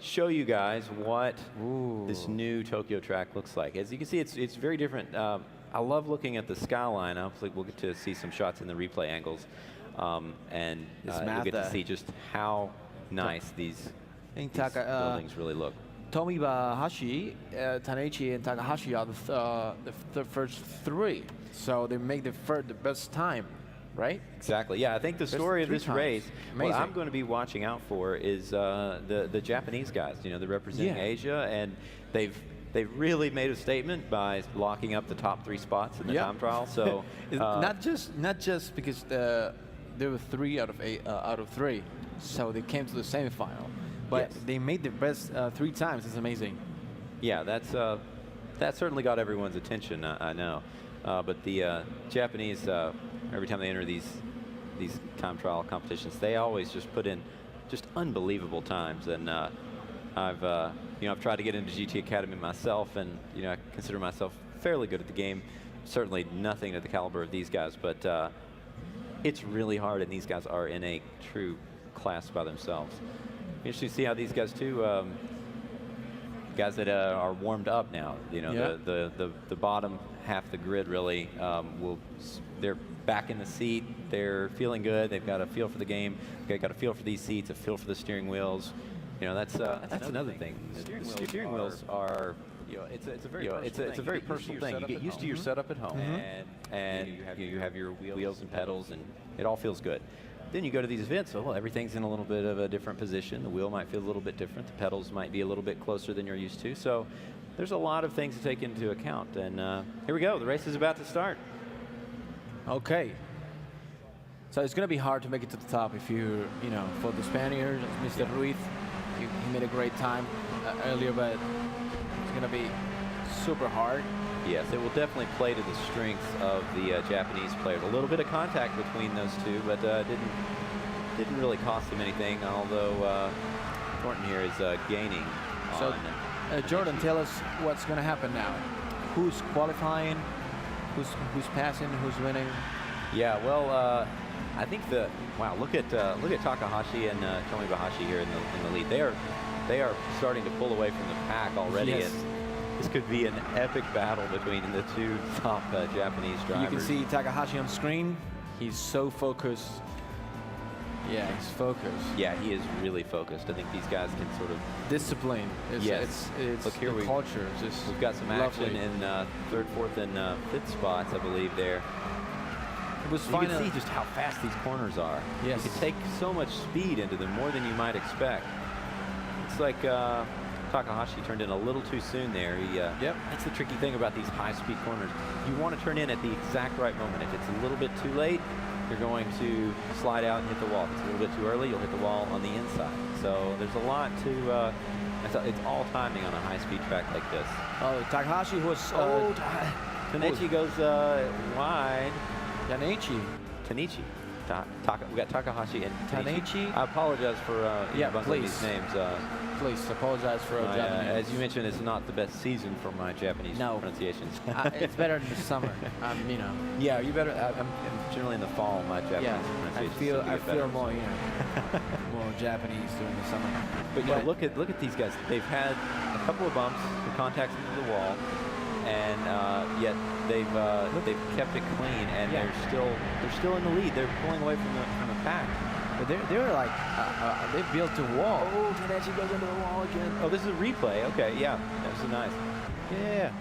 show you guys what this new Tokyo track looks like. As you can see, it's very different. I love looking at the skyline. Hopefully we'll get to see some shots in the replay angles, and you'll get to see just how nice these buildings really look. Tomibahashi, Taneichi, and Takahashi are the first three, so they make the best time, right? Exactly. Yeah, I think the story of this race, what I'm going to be watching out for is the Japanese guys. You know, they're representing Asia, and they've really made a statement by locking up the top 3 spots in the time trial. So not just because there were 3 out of 3, so they came to the semifinal. But they made the best 3 times. It's amazing. Yeah, that certainly got everyone's attention. I know, but the Japanese, every time they enter these time trial competitions, they always just put in just unbelievable times. And I've tried to get into GT Academy myself, and I consider myself fairly good at the game. Certainly nothing to the caliber of these guys, but it's really hard, and these guys are in a true class by themselves. Interesting to see how these guys too, guys that are warmed up now. The bottom half of the grid really they're back in the seat. They're feeling good. They've got a feel for the game. They've got a feel for these seats, a feel for the steering wheels. That's another thing. The steering wheels are. It's a very personal thing. You get used to your setup at home, and you have your wheels and pedals, and it all feels good. Then you go to these events, well, everything's in a little bit of a different position. The wheel might feel a little bit different. The pedals might be a little bit closer than you're used to. So there's a lot of things to take into account. And here we go. The race is about to start. Okay. So it's going to be hard to make it to the top if for the Spaniard, Mr. Ruiz, he made a great time earlier, but it's going to be super hard. Yes, it will definitely play to the strengths of the Japanese players. A little bit of contact between those two, but didn't really cost them anything, although Thornton here is gaining. So, Jordan, tell us what's going to happen now. Who's qualifying? Who's passing? Who's winning? Yeah, well, I think look at Takahashi and Tomibahashi here in the lead. They are starting to pull away from the pack already. Yes. This could be an epic battle between the 2 top Japanese drivers. You can see Takahashi on screen. He's so focused. Yeah, he's focused. Yeah, he is really focused. I think these guys can sort of discipline. Yes. It's look here, culture. We've got some action in 3rd, 4th, and 5th spots, I believe. There. It was you can see just how fast these corners are. Yes. You can take so much speed into them, more than you might expect. It's like Takahashi turned in a little too soon there. That's the tricky thing about these high-speed corners. You want to turn in at the exact right moment. If it's a little bit too late, you're going to slide out and hit the wall. If it's a little bit too early, you'll hit the wall on the inside. So there's a lot to. It's all timing on a high-speed track like this. Oh, Takahashi was. Taneichi goes wide. Tanichi. We got Takahashi and Taneichi. I apologize for bungling these names. Please apologize for Japanese. As you mentioned, it's not the best season for my Japanese pronunciations. It's better in the summer. Yeah, you better. I'm generally in the fall. My Japanese pronunciation. I feel more more Japanese during the summer. But look at these guys. They've had a couple of bumps, the contacts into the wall, and yet they've kept it clean, and they're still in the lead. They're pulling away from the pack. But they're like they built a wall. Oh, Tanahashi goes into the wall again. Oh, this is a replay. Okay, yeah, that was nice.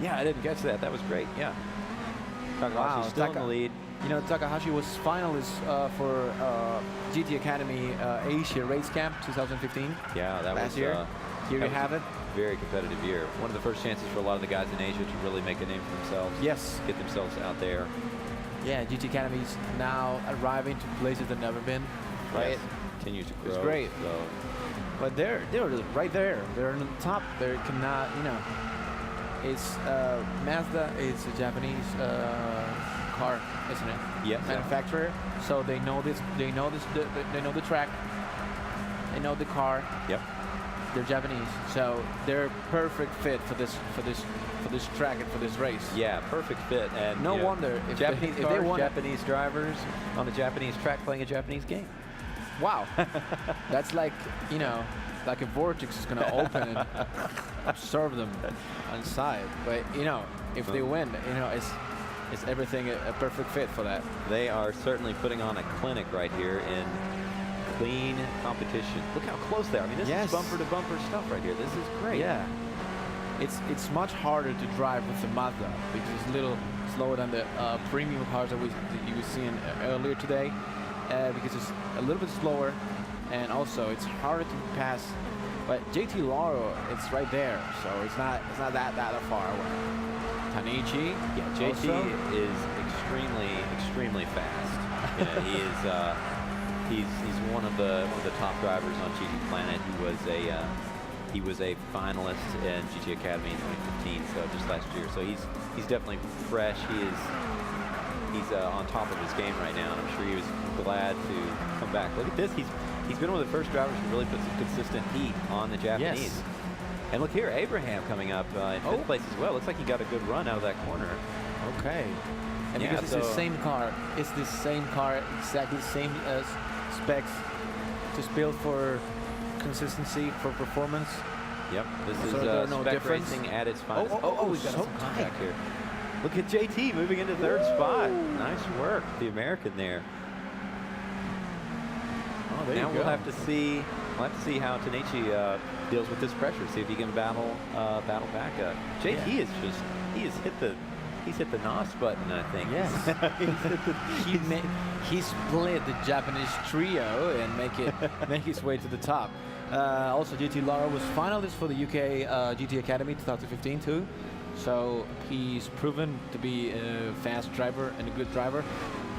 Yeah, I didn't catch that. That was great. Yeah. Takahashi's still in the lead. Takahashi was finalist for GT Academy Asia Race Camp 2015. Yeah, that last was year. Here you have it. Very competitive year. One of the first chances for a lot of the guys in Asia to really make a name for themselves. Yes. Get themselves out there. Yeah, GT Academy is now arriving to places they've never been. Right. Yes. Continues to grow. It's great. So. But they're right there. They're on the top. They cannot, it's Mazda is a Japanese car, isn't it? Yes. Manufacturer. So they know this. They know the track. They know the car. Yep. They're Japanese, so they're perfect fit for this track and for this race. Yeah, perfect fit. And no wonder if Japanese if cars, they want Japanese drivers on a Japanese track playing a Japanese game. Wow, that's like like a vortex is gonna open and absorb them inside. But you know, if they win, you know, it's everything a perfect fit for that. They are certainly putting on a clinic right here in clean competition. Look how close they are. I mean, this Yes. is bumper to bumper stuff right here. This is great. Yeah. It's much harder to drive with the Mazda because it's a little slower than the premium cars that you were seeing earlier today, because it's a little bit slower, and also it's harder to pass. But JT Lauro, it's right there, so it's not that far away. Tanichi, Yeah, JT also. is extremely fast. You know, he's one of the top drivers on GT Planet. He was a finalist in GT Academy in 2015, so just last year. So he's definitely fresh. He's on top of his game right now, and I'm sure he was glad to come back. Look at this. He's been one of the first drivers who really put some consistent heat on the Japanese. Yes. And look here, Abraham coming up in fifth place as well. Looks like he got a good run out of that corner. Okay. And Yeah, because it's the so- same car, exactly the same specs, just built for consistency, for performance. Yep, this So is there's no spec difference? racing at its finest. We've got so some tight contact here. Look at JT moving into third spot. Nice work, the American there. Oh, there Now you we'll go. have to see how Tanichi deals with this pressure. See if he can battle back up. JT Yeah. is just he's hit the NOS button, I think. Yes. He split the Japanese trio and make his way to the top. Also, GT Lara was finalist for the UK GT Academy 2015 too. So he's proven to be a fast driver and a good driver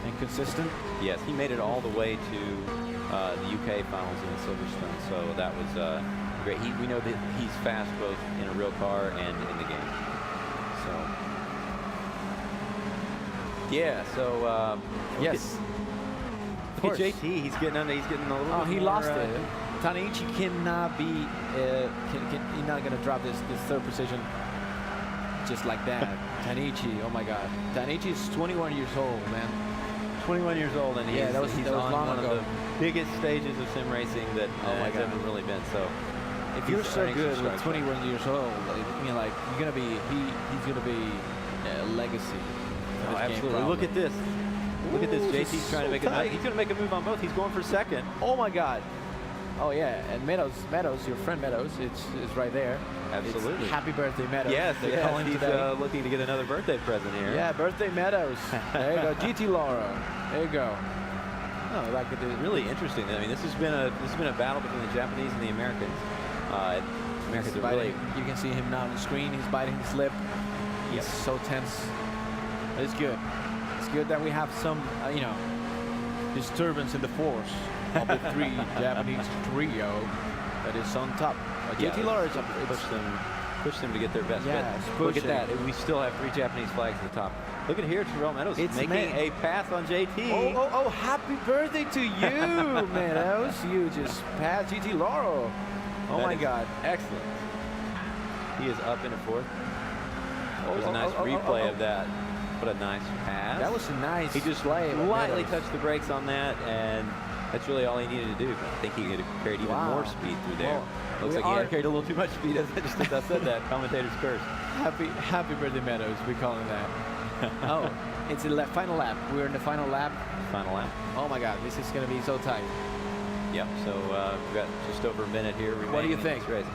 and consistent. Yes, he made it all the way to the UK finals in Silverstone. So that was great. We know that he's fast both in a real car and in the game. So yeah. So Yes. Look at JT. He's getting a little. Oh, bit he more, lost it. Tanichi cannot be, he's not going to drop this third position just like that. Tanichi, oh my God. Tanichi is 21 years old, man. 21 years old, and Yeah, he's that was on long one ago. of the biggest stages of sim racing that Oh my has God. ever really been. So If you're so earning some good with stripes. 21 years old, I mean, like, you're going to be, he's going to be a legacy. of Oh, this game, absolutely. Look at probably. this. Look at this. Ooh, JT's this is trying to so make tight. he's going to make a move on both. He's going for second. Oh my God. Oh yeah, and Meadows, your friend Meadows, it's right there. Absolutely. It's happy birthday, Meadows. Yes, They're yes, calling he's today. looking to get another birthday present here. Yeah, birthday Meadows. There you go, GT Laura. There you go. Oh, like it is. Really interesting. I mean, this has been a battle between the Japanese and the Americans. Americans He's are really. biting. You can see him now on the screen. He's biting his lip. He's Yep. so tense. But it's good. It's good that we have some, disturbance in the force of the three Japanese trio that is on top. JT Laura is up. Push them to get their best. Yeah, But it's look at pushing. that. We still have 3 Japanese flags at the top. Look at here, Terrell Meadows It's making man- a pass on JT. Oh, happy birthday to you, Meadows. You just passed GT Laura. Oh That my is God. Excellent. He is up into 4th. There's Oh, a nice oh, oh, replay oh, of that. What a nice pass. That was a nice He just play. by lightly Meadows. touched the brakes on that, and that's really all he needed to do. But I think he could have carried even Wow. more speed through there. Well, Looks we like he are- had carried a little too much speed as I said that. Commentator's curse. Happy birthday, Meadows. We call him that. Oh, it's the final lap. We're in the final lap. Final lap. Oh my God, this is going to be so tight. Yep. So we've got just over a minute here remaining. What do you in think? this race.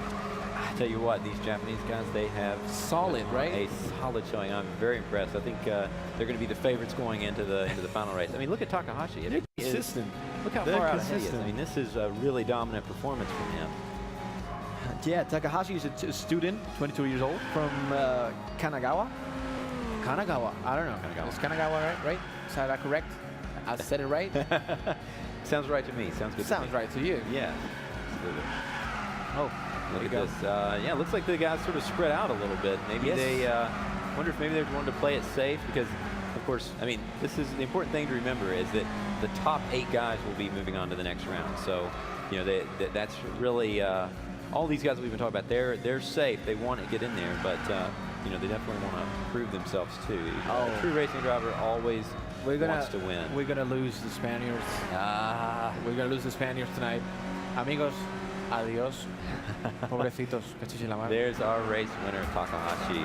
I tell you what, these Japanese guys, they have Solid, right? A solid showing. I'm very impressed. I think they're going to be the favorites going into the final race. I mean, look at Takahashi. They're He is- consistent. Look how They're far out ahead he is. consistent. I mean, this is a really dominant performance from him. Yeah, Takahashi is a student, 22 years old, from Kanagawa. Kanagawa, I don't know. Kanagawa. Is Kanagawa right? Is that correct? I said it right? Sounds right to me. Sounds good. Sounds to me. right to you. Yeah. Absolutely. Oh, Look at there you this. Yeah, looks like the guys sort of spread out a little bit. Maybe Yes. they wonder if maybe they wanted to play it safe because, of course, I mean, this is the important thing to remember is that the top 8 guys will be moving on to the next round. So, you know, that's really all these guys that we've been talking about. They're safe. They want to get in there, but you know, they definitely want to prove themselves too. Oh. A true racing driver always wants to win. We're gonna lose the Spaniards. We're gonna lose the Spaniards tonight. Amigos, Adiós. Pobrecitos, cachis en la mano. There's our race winner, Takahashi.